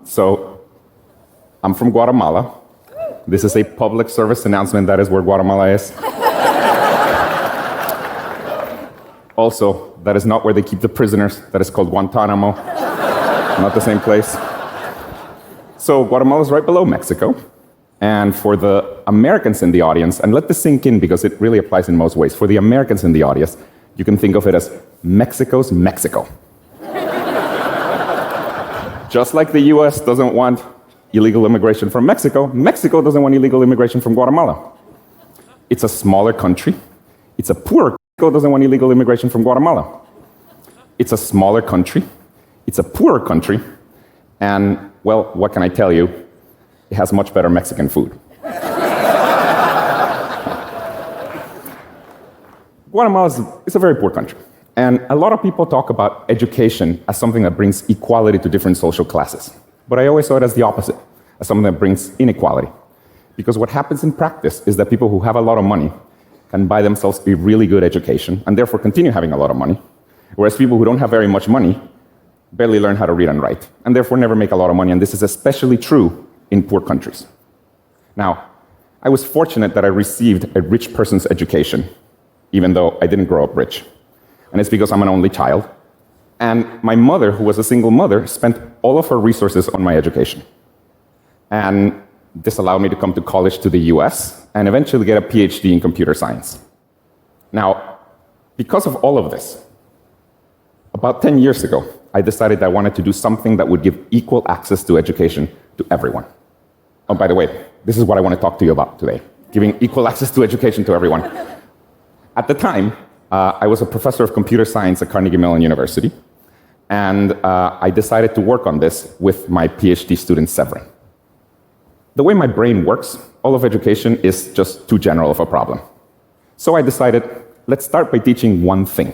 So, I'm from Guatemala. This is a public service announcement. That is where Guatemala is. Also, that is not where they keep the prisoners. That is called Guantanamo. Not the same place. So, Guatemala is right below Mexico. And for the Americans in the audience, and let this sink in because it really applies in most ways. For the Americans in the audience, you can think of it as Mexico's Mexico. Just like the US doesn't want illegal immigration from Mexico, Mexico doesn't want illegal immigration from Guatemala. It's a smaller country. It's a poorer country. Mexico doesn't want illegal immigration from Guatemala. It's a smaller country. It's a poorer country. And, well, what can I tell you? It has much better Mexican food. Guatemala is a very poor country. And a lot of people talk about education as something that brings equality to different social classes. But I always saw it as the opposite, as something that brings inequality. Because what happens in practice is that people who have a lot of money can buy themselves a really good education and therefore continue having a lot of money, whereas people who don't have very much money barely learn how to read and write, and therefore never make a lot of money, and this is especially true in poor countries. Now, I was fortunate that I received a rich person's education, even though I didn't grow up rich. And it's because I'm an only child. And my mother, who was a single mother, spent all of her resources on my education. And this allowed me to come to college to the US and eventually get a PhD in computer science. Now, because of all of this, about 10 years ago, I decided that I wanted to do something that would give equal access to education to everyone. Oh, by the way, this is what I want to talk to you about today, giving equal access to education to everyone. At the time, I was a professor of computer science at Carnegie Mellon University, and I decided to work on this with my PhD student, Severin. The way my brain works, all of education is just too general of a problem. So I decided, let's start by teaching one thing.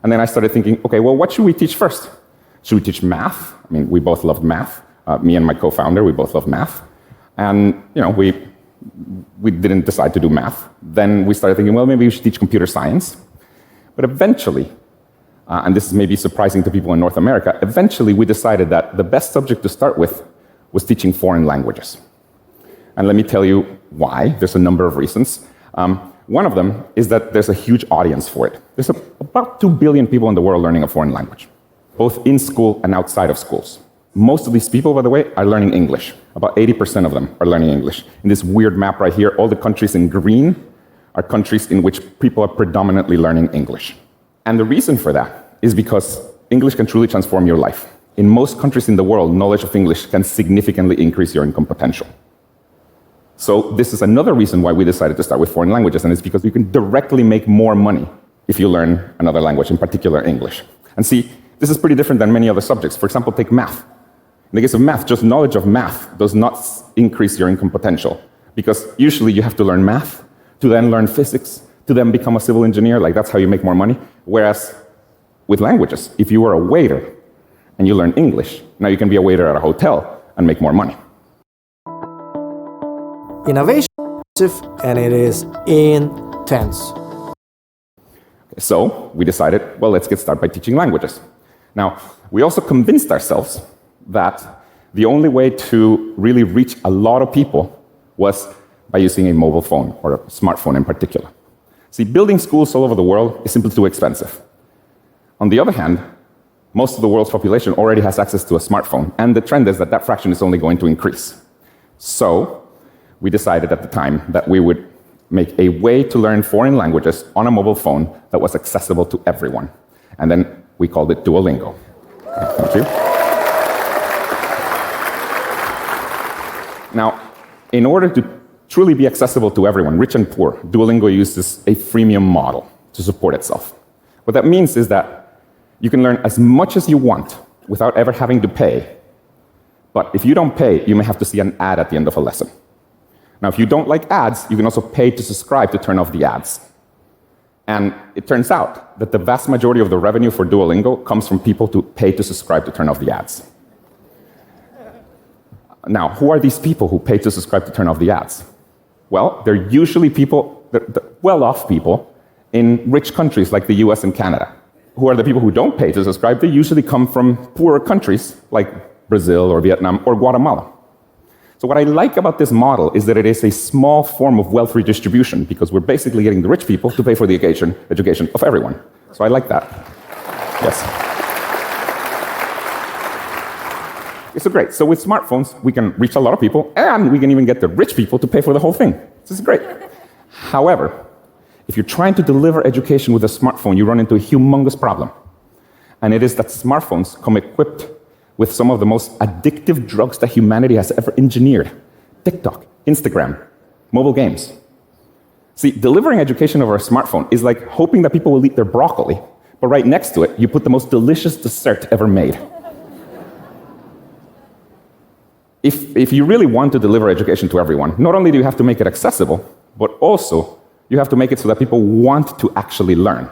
And then I started thinking, okay, well, what should we teach first? Should we teach math? I mean, we both loved math. Me and my co-founder, we both love math. And, we didn't decide to do math. Then we started thinking, well, maybe we should teach computer science. But eventually, and this is maybe surprising to people in North America, eventually we decided that the best subject to start with was teaching foreign languages. And let me tell you why. There's a number of reasons. One of them is that there's a huge audience for it. There's about 2 billion people in the world learning a foreign language, both in school and outside of schools. Most of these people, by the way, are learning English. About 80% of them are learning English. In this weird map right here, all the countries in green are countries in which people are predominantly learning English. And the reason for that is because English can truly transform your life. In most countries in the world, knowledge of English can significantly increase your income potential. So this is another reason why we decided to start with foreign languages, and it's because you can directly make more money if you learn another language, in particular English. And see, this is pretty different than many other subjects. For example, take math. In the case of math, just knowledge of math does not increase your income potential, because usually you have to learn math to then learn physics, to then become a civil engineer, like that's how you make more money. Whereas with languages, if you were a waiter and you learn English, now you can be a waiter at a hotel and make more money. Innovation, and it is intense. So we decided, well, let's get started by teaching languages. Now, we also convinced ourselves that the only way to really reach a lot of people was by using a mobile phone, or a smartphone in particular. See, building schools all over the world is simply too expensive. On the other hand, most of the world's population already has access to a smartphone, and the trend is that that fraction is only going to increase. So we decided at the time that we would make a way to learn foreign languages on a mobile phone that was accessible to everyone. And then we called it Duolingo. Thank you. Now, in order to truly be accessible to everyone, rich and poor, Duolingo uses a freemium model to support itself. What that means is that you can learn as much as you want without ever having to pay. But if you don't pay, you may have to see an ad at the end of a lesson. Now, if you don't like ads, you can also pay to subscribe to turn off the ads. And it turns out that the vast majority of the revenue for Duolingo comes from people who pay to subscribe to turn off the ads. Now, who are these people who pay to subscribe to turn off the ads? Well, they're usually people, they're well-off people in rich countries like the US and Canada. Who are the people who don't pay to subscribe? They usually come from poorer countries like Brazil or Vietnam or Guatemala. So what I like about this model is that it is a small form of wealth redistribution because we're basically getting the rich people to pay for the education of everyone. So I like that. Yes. So great. So with smartphones, we can reach a lot of people, and we can even get the rich people to pay for the whole thing. This is great. However, if you're trying to deliver education with a smartphone, you run into a humongous problem. And it is that smartphones come equipped with some of the most addictive drugs that humanity has ever engineered. TikTok, Instagram, mobile games. See, delivering education over a smartphone is like hoping that people will eat their broccoli, but right next to it, you put the most delicious dessert ever made. If you really want to deliver education to everyone, not only do you have to make it accessible, but also you have to make it so that people want to actually learn.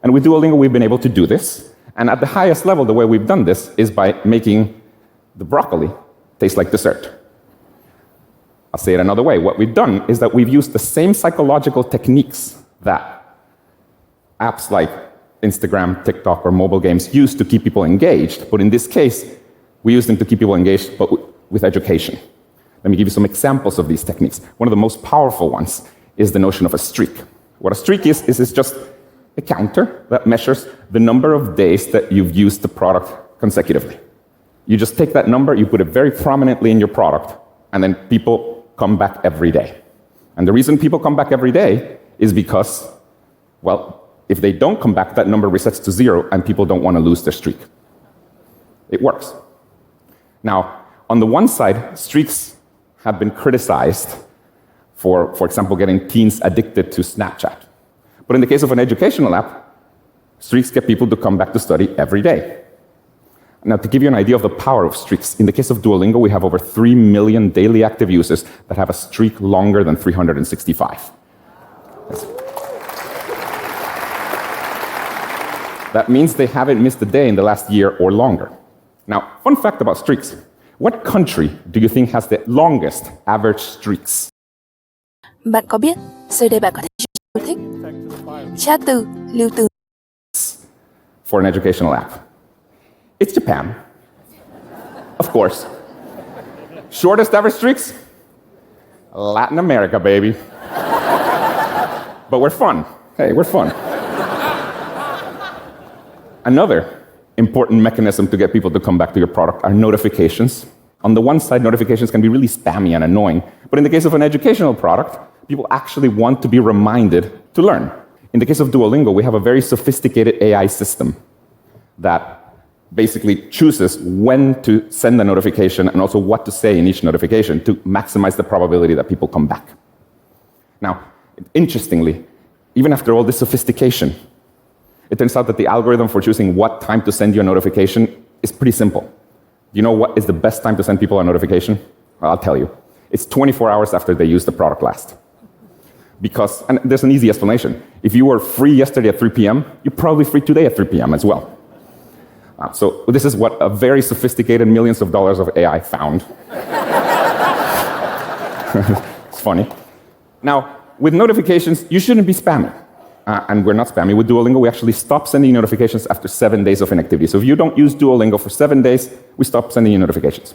And with Duolingo, we've been able to do this. And at the highest level, the way we've done this is by making the broccoli taste like dessert. I'll say it another way. What we've done is that we've used the same psychological techniques that apps like Instagram, TikTok, or mobile games use to keep people engaged. But in this case, we use them to keep people engaged, but with education. Let me give you some examples of these techniques. One of the most powerful ones is the notion of a streak. What a streak is just a counter that measures the number of days that you've used the product consecutively. You just take that number, you put it very prominently in your product, and then people come back every day. And the reason people come back every day is because, well, if they don't come back, that number resets to 0, and people don't want to lose their streak. It works. Now, on the one side, streaks have been criticized for example, getting teens addicted to Snapchat. But in the case of an educational app, streaks get people to come back to study every day. Now, to give you an idea of the power of streaks, in the case of Duolingo, we have over 3 million daily active users that have a streak longer than 365. That means they haven't missed a day in the last year or longer. Now, fun fact about streaks. What country do you think has the longest average streaks? Bạn có biết, dưới đây bạn có thể yêu thích tra từ, lưu từ. For an educational app. It's Japan. Of course. Shortest average streaks? Latin America, baby. But we're fun. Hey, we're fun. Another important mechanism to get people to come back to your product are notifications. On the one side, notifications can be really spammy and annoying, but in the case of an educational product, people actually want to be reminded to learn. In the case of Duolingo, we have a very sophisticated AI system that basically chooses when to send a notification and also what to say in each notification to maximize the probability that people come back. Now, interestingly, even after all this sophistication, it turns out that the algorithm for choosing what time to send you a notification is pretty simple. You know what is the best time to send people a notification? Well, I'll tell you. It's 24 hours after they used the product last. Because, and there's an easy explanation. If you were free yesterday at 3 p.m., you're probably free today at 3 p.m. as well. So this is what a very sophisticated millions of dollars of AI found. It's funny. Now, with notifications, you shouldn't be spamming. And we're not spammy. With Duolingo, we actually stop sending notifications after 7 days of inactivity. So if you don't use Duolingo for 7 days, we stop sending you notifications.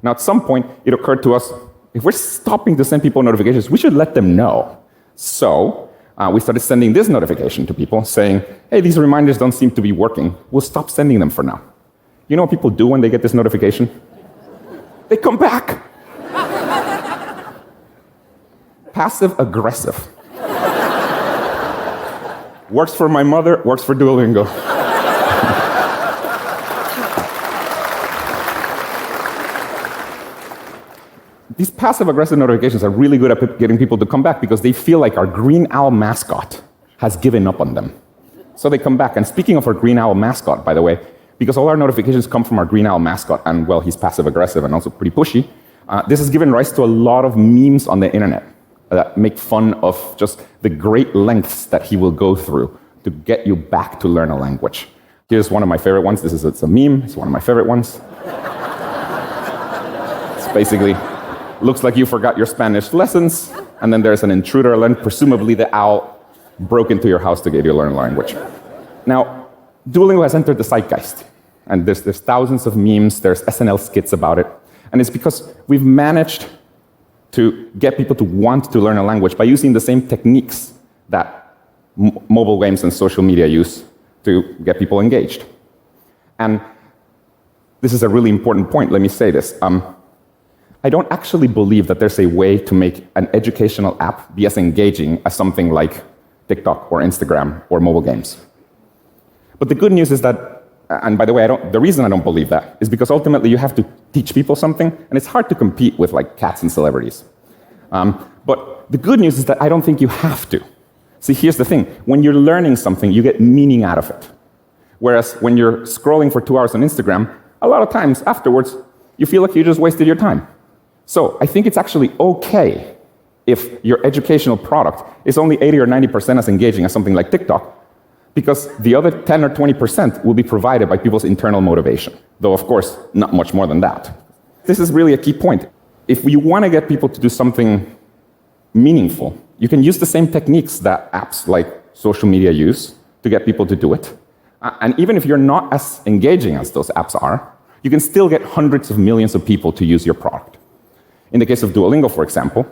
Now, at some point, it occurred to us, if we're stopping to send people notifications, we should let them know. So we started sending this notification to people saying, hey, these reminders don't seem to be working. We'll stop sending them for now. You know what people do when they get this notification? They come back. Passive aggressive. Works for my mother, works for Duolingo. These passive-aggressive notifications are really good at getting people to come back because they feel like our green owl mascot has given up on them. So they come back. And speaking of our green owl mascot, by the way, because all our notifications come from our green owl mascot, and, well, he's passive-aggressive and also pretty pushy, this has given rise to a lot of memes on the internet that make fun of just the great lengths that he will go through to get you back to learn a language. Here's one of my favorite ones. It's a meme. It's one of my favorite ones. It's basically, looks like you forgot your Spanish lessons, and then there's an intruder alert. Presumably the owl broke into your house to get you to learn a language. Now, Duolingo has entered the zeitgeist. And there's thousands of memes, there's SNL skits about it. And it's because we've managed to get people to want to learn a language by using the same techniques that mobile games and social media use to get people engaged. And this is a really important point, let me say this. I don't actually believe that there's a way to make an educational app be as engaging as something like TikTok or Instagram or mobile games. But the good news is that, and by the way, the reason I don't believe that is because ultimately you have to teach people something, and it's hard to compete with like cats and celebrities. But the good news is that I don't think you have to. See, here's the thing. When you're learning something, you get meaning out of it. Whereas when you're scrolling for 2 hours on Instagram, a lot of times afterwards, you feel like you just wasted your time. So I think it's actually okay if your educational product is only 80 or 90% as engaging as something like TikTok, because the other 10 or 20% will be provided by people's internal motivation, though of course not much more than that. This is really a key point. If you want to get people to do something meaningful, you can use the same techniques that apps like social media use to get people to do it. And even if you're not as engaging as those apps are, you can still get hundreds of millions of people to use your product. In the case of Duolingo, for example,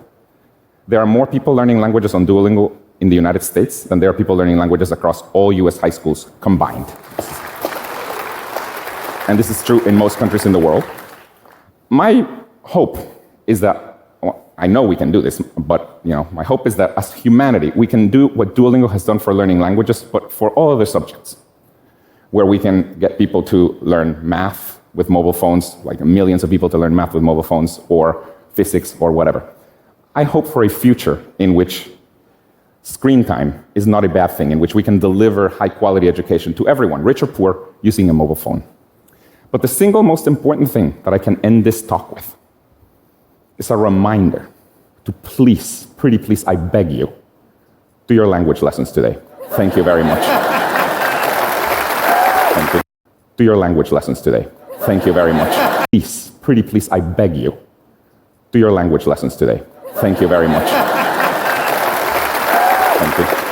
there are more people learning languages on Duolingo in the United States than there are people learning languages across all US high schools combined. And this is true in most countries in the world. My hope is that, well, I know we can do this, but my hope is that as humanity, we can do what Duolingo has done for learning languages, but for all other subjects, where we can get people to learn math with mobile phones, like millions of people to learn math with mobile phones, or physics, or whatever. I hope for a future in which screen time is not a bad thing, in which we can deliver high-quality education to everyone, rich or poor, using a mobile phone. But the single most important thing that I can end this talk with is a reminder to please, pretty please, I beg you, do your language lessons today. Thank you very much. Thank you. Do your language lessons today. Thank you very much. Please, pretty please, I beg you, do your language lessons today. Thank you very much. Thank you.